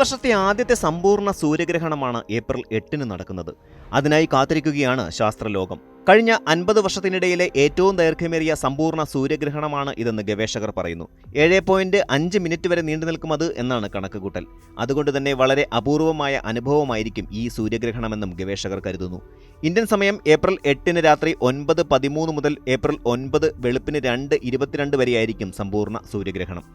വർഷത്തെ ആദ്യത്തെ സമ്പൂർണ്ണ സൂര്യഗ്രഹണമാണ് ഏപ്രിൽ 8-ന് നടക്കുന്നത്. അതിനായി കാത്തിരിക്കുകയാണ് ശാസ്ത്രലോകം. കഴിഞ്ഞ 50 വർഷത്തിനിടയിലെ ഏറ്റവും ദൈർഘ്യമേറിയ സമ്പൂർണ്ണ സൂര്യഗ്രഹണമാണ് ഇതെന്ന് ഗവേഷകർ പറയുന്നു. 7.5 മിനിറ്റ് വരെ നീണ്ടുനിൽക്കുമത് എന്നാണ് കണക്കുകൂട്ടൽ. അതുകൊണ്ട് തന്നെ വളരെ അപൂർവമായ അനുഭവമായിരിക്കും ഈ സൂര്യഗ്രഹണമെന്നും ഗവേഷകർ കരുതുന്നു. ഇന്ത്യൻ സമയം ഏപ്രിൽ 8-ന് രാത്രി 9:13 മുതൽ ഏപ്രിൽ 9 വെളുപ്പിന് 2:22 വരെയായിരിക്കും സമ്പൂർണ്ണ സൂര്യഗ്രഹണം.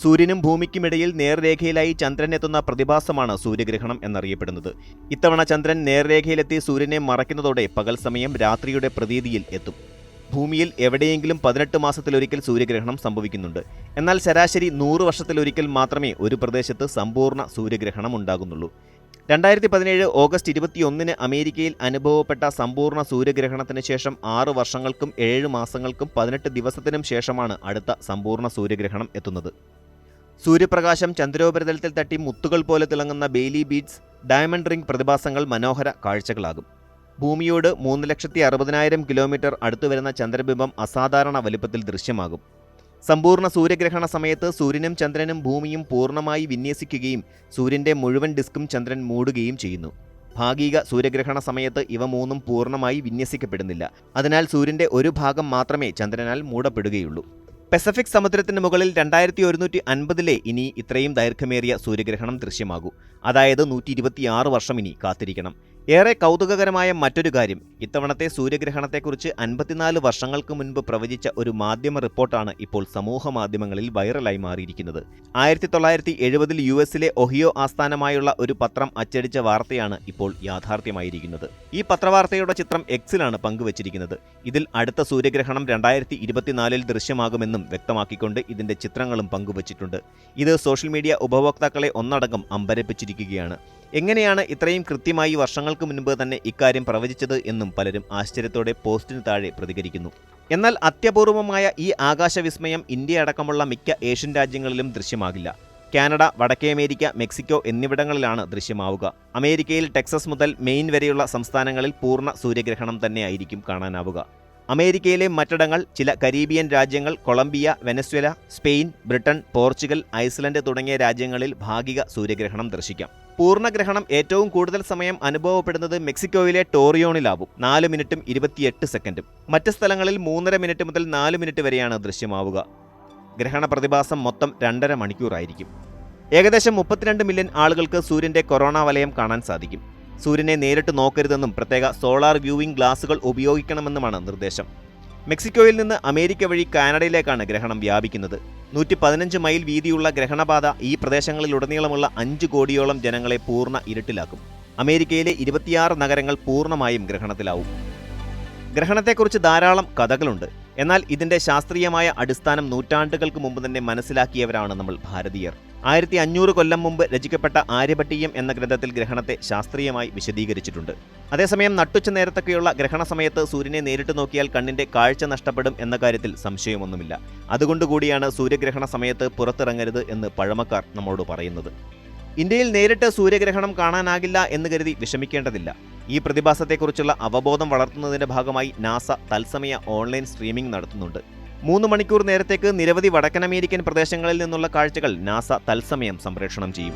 സൂര്യനും ഭൂമിക്കുമിടയിൽ നേർരേഖയിലായി ചന്ദ്രൻ എത്തുന്ന പ്രതിഭാസമാണ് സൂര്യഗ്രഹണം എന്നറിയപ്പെടുന്നത്. ഇത്തവണ ചന്ദ്രൻ നേർരേഖയിലെത്തി സൂര്യനെ മറയ്ക്കുന്നതോടെ പകൽ സമയം രാത്രിയുടെ പ്രതീതിയിൽ എത്തും. ഭൂമിയിൽ എവിടെയെങ്കിലും 18 മാസത്തിലൊരിക്കൽ സൂര്യഗ്രഹണം സംഭവിക്കുന്നുണ്ട്. എന്നാൽ ശരാശരി 100 വർഷത്തിലൊരിക്കൽ മാത്രമേ ഒരു പ്രദേശത്ത് സമ്പൂർണ്ണ സൂര്യഗ്രഹണം ഉണ്ടാകുന്നുള്ളൂ. 2017 ഓഗസ്റ്റ് 21-ന് അമേരിക്കയിൽ അനുഭവപ്പെട്ട സമ്പൂർണ്ണ സൂര്യഗ്രഹണത്തിന് ശേഷം 6 വർഷങ്ങൾക്കും 7 മാസങ്ങൾക്കും 18 ദിവസത്തിനും ശേഷമാണ് അടുത്ത സമ്പൂർണ്ണ സൂര്യഗ്രഹണം എത്തുന്നത്. സൂര്യപ്രകാശം ചന്ദ്രോപരിതലത്തിൽ തട്ടി മുത്തുകൾ പോലെ തിളങ്ങുന്ന ബെയിലി ബീഡ്സ്, ഡയമണ്ട് റിംഗ് പ്രതിഭാസങ്ങൾ മനോഹര കാഴ്ചകളാകും. ഭൂമിയോട് 3,60,000 കിലോമീറ്റർ അടുത്തുവരുന്ന ചന്ദ്രബിംബം അസാധാരണ വലിപ്പത്തിൽ ദൃശ്യമാകും. സമ്പൂർണ്ണ സൂര്യഗ്രഹണ സമയത്ത് സൂര്യനും ചന്ദ്രനും ഭൂമിയും പൂർണ്ണമായി വിന്യസിക്കുകയും സൂര്യന്റെ മുഴുവൻ ഡിസ്കും ചന്ദ്രൻ മൂടുകയും ചെയ്യുന്നു. ഭാഗിക സൂര്യഗ്രഹണ സമയത്ത് ഇവ മൂന്നും പൂർണ്ണമായി വിന്യസിക്കപ്പെടുന്നില്ല. അതിനാൽ സൂര്യന്റെ ഒരു ഭാഗം മാത്രമേ ചന്ദ്രനാൽ മൂടപ്പെടുകയുള്ളൂ. പസഫിക് സമുദ്രത്തിന് മുകളിൽ 2150-ലെ ഇനി ഇത്രയും ദൈർഘ്യമേറിയ സൂര്യഗ്രഹണം ദൃശ്യമാകൂ. അതായത് 126 വർഷം ഇനി കാത്തിരിക്കണം. ഏറെ കൗതുകകരമായ മറ്റൊരു കാര്യം, ഇത്തവണത്തെ സൂര്യഗ്രഹണത്തെക്കുറിച്ച് 54 വർഷങ്ങൾക്ക് മുൻപ് പ്രവചിച്ച ഒരു മാധ്യമ റിപ്പോർട്ടാണ് ഇപ്പോൾ സമൂഹ മാധ്യമങ്ങളിൽ വൈറലായി മാറിയിരിക്കുന്നത്. 1970-ൽ US-ലെ ഒഹിയോ ആസ്ഥാനമായുള്ള ഒരു പത്രം അച്ചടിച്ച വാർത്തയാണ് ഇപ്പോൾ യാഥാർത്ഥ്യമായിരിക്കുന്നത്. ഈ പത്രവാർത്തയുടെ ചിത്രം Xലാണ് പങ്കുവച്ചിരിക്കുന്നത്. ഇതിൽ അടുത്ത സൂര്യഗ്രഹണം 2024-ൽ ദൃശ്യമാകുമെന്നും വ്യക്തമാക്കിക്കൊണ്ട് ഇതിന്റെ ചിത്രങ്ങളും പങ്കുവച്ചിട്ടുണ്ട്. ഇത് സോഷ്യൽ മീഡിയ ഉപഭോക്താക്കളെ ഒന്നടങ്കം അമ്പരപ്പിച്ചിരിക്കുകയാണ്. എങ്ങനെയാണ് ഇത്രയും കൃത്യമായി വർഷങ്ങൾക്ക് മുൻപ് തന്നെ ഇക്കാര്യം പ്രവചിച്ചത് എന്നും പലരും ആശ്ചര്യത്തോടെ പോസ്റ്റിന് താഴെ പ്രതികരിക്കുന്നു. എന്നാൽ അത്യപൂർവമായ ഈ ആകാശവിസ്മയം ഇന്ത്യ അടക്കമുള്ള മിക്ക ഏഷ്യൻ രാജ്യങ്ങളിലും ദൃശ്യമാകില്ല. കാനഡ, വടക്കേ അമേരിക്ക, മെക്സിക്കോ എന്നിവിടങ്ങളിലാണ് ദൃശ്യമാവുക. അമേരിക്കയിൽ ടെക്സസ് മുതൽ മെയിൻ വരെയുള്ള സംസ്ഥാനങ്ങളിൽ പൂർണ്ണ സൂര്യഗ്രഹണം തന്നെയായിരിക്കും കാണാനാവുക. അമേരിക്കയിലെ മറ്റിടങ്ങൾ, ചില കരീബിയൻ രാജ്യങ്ങൾ, Colombia, Venezuela, Spain, Britain, Portugal, Iceland തുടങ്ങിയ രാജ്യങ്ങളിൽ ഭാഗിക സൂര്യഗ്രഹണം ദർശിക്കാം. പൂർണ്ണഗ്രഹണം ഏറ്റവും കൂടുതൽ സമയം അനുഭവപ്പെടുന്നത് മെക്സിക്കോയിലെ ടോറിയോണിലാവും. 4 മിനിറ്റും 28 സെക്കൻഡും. മറ്റ് സ്ഥലങ്ങളിൽ 3.5 മിനിറ്റ് മുതൽ 4 മിനിറ്റ് വരെയാണ് ദൃശ്യമാവുക. ഗ്രഹണ പ്രതിഭാസം മൊത്തം 2.5 മണിക്കൂറായിരിക്കും. ഏകദേശം 32 മില്യൺ ആളുകൾക്ക് സൂര്യന്റെ കൊറോണ വലയം കാണാൻ സാധിക്കും. സൂര്യനെ നേരിട്ട് നോക്കരുതെന്നും പ്രത്യേക സോളാർ വ്യൂവിംഗ് ഗ്ലാസുകൾ ഉപയോഗിക്കണമെന്നുമാണ് നിർദ്ദേശം. മെക്സിക്കോയിൽ നിന്ന് അമേരിക്ക വഴി കാനഡയിലേക്കാണ് ഗ്രഹണം വ്യാപിക്കുന്നത്. 115 മൈൽ വീതിയുള്ള ഗ്രഹണപാത ഈ പ്രദേശങ്ങളിലുടനീളമുള്ള 5 കോടിയോളം ജനങ്ങളെ പൂർണ്ണ ഇരുട്ടിലാക്കും. അമേരിക്കയിലെ 26 നഗരങ്ങൾ പൂർണ്ണമായും ഗ്രഹണത്തിലാവും. ഗ്രഹണത്തെക്കുറിച്ച് ധാരാളം കഥകളുണ്ട്. എന്നാൽ ഇതിന്റെ ശാസ്ത്രീയമായ അടിസ്ഥാനം നൂറ്റാണ്ടുകൾക്ക് മുമ്പ് തന്നെ മനസ്സിലാക്കിയവരാണ് നമ്മൾ ഭാരതീയർ. 1500 കൊല്ലം മുമ്പ് രചിക്കപ്പെട്ട ആര്യഭട്ടീയം എന്ന ഗ്രന്ഥത്തിൽ ഗ്രഹണത്തെ ശാസ്ത്രീയമായി വിശദീകരിച്ചിട്ടുണ്ട്. അതേസമയം നട്ടുച്ച നേരത്തൊക്കെയുള്ള ഗ്രഹണ സമയത്ത് സൂര്യനെ നേരിട്ട് നോക്കിയാൽ കണ്ണിന്റെ കാഴ്ച നഷ്ടപ്പെടും എന്ന കാര്യത്തിൽ സംശയമൊന്നുമില്ല. അതുകൊണ്ടുകൂടിയാണ് സൂര്യഗ്രഹണ സമയത്ത് പുറത്തിറങ്ങരുത് എന്ന് പഴമക്കാർ നമ്മോട് പറയുന്നത്. ഇന്ത്യയിൽ നേരിട്ട് സൂര്യഗ്രഹണം കാണാനാകില്ല എന്ന് കരുതി വിഷമിക്കേണ്ടതില്ല. ഈ പ്രതിഭാസത്തെക്കുറിച്ചുള്ള അവബോധം വളർത്തുന്നതിന്റെ ഭാഗമായി നാസ തത്സമയ ഓൺലൈൻ സ്ട്രീമിംഗ് നടത്തുന്നുണ്ട്. 3 മണിക്കൂർ നേരത്തേക്ക് നിരവധി വടക്കൻ അമേരിക്കൻ പ്രദേശങ്ങളിൽ നിന്നുള്ള കാഴ്ചകൾ നാസ തത്സമയം സംപ്രേഷണം ചെയ്യും.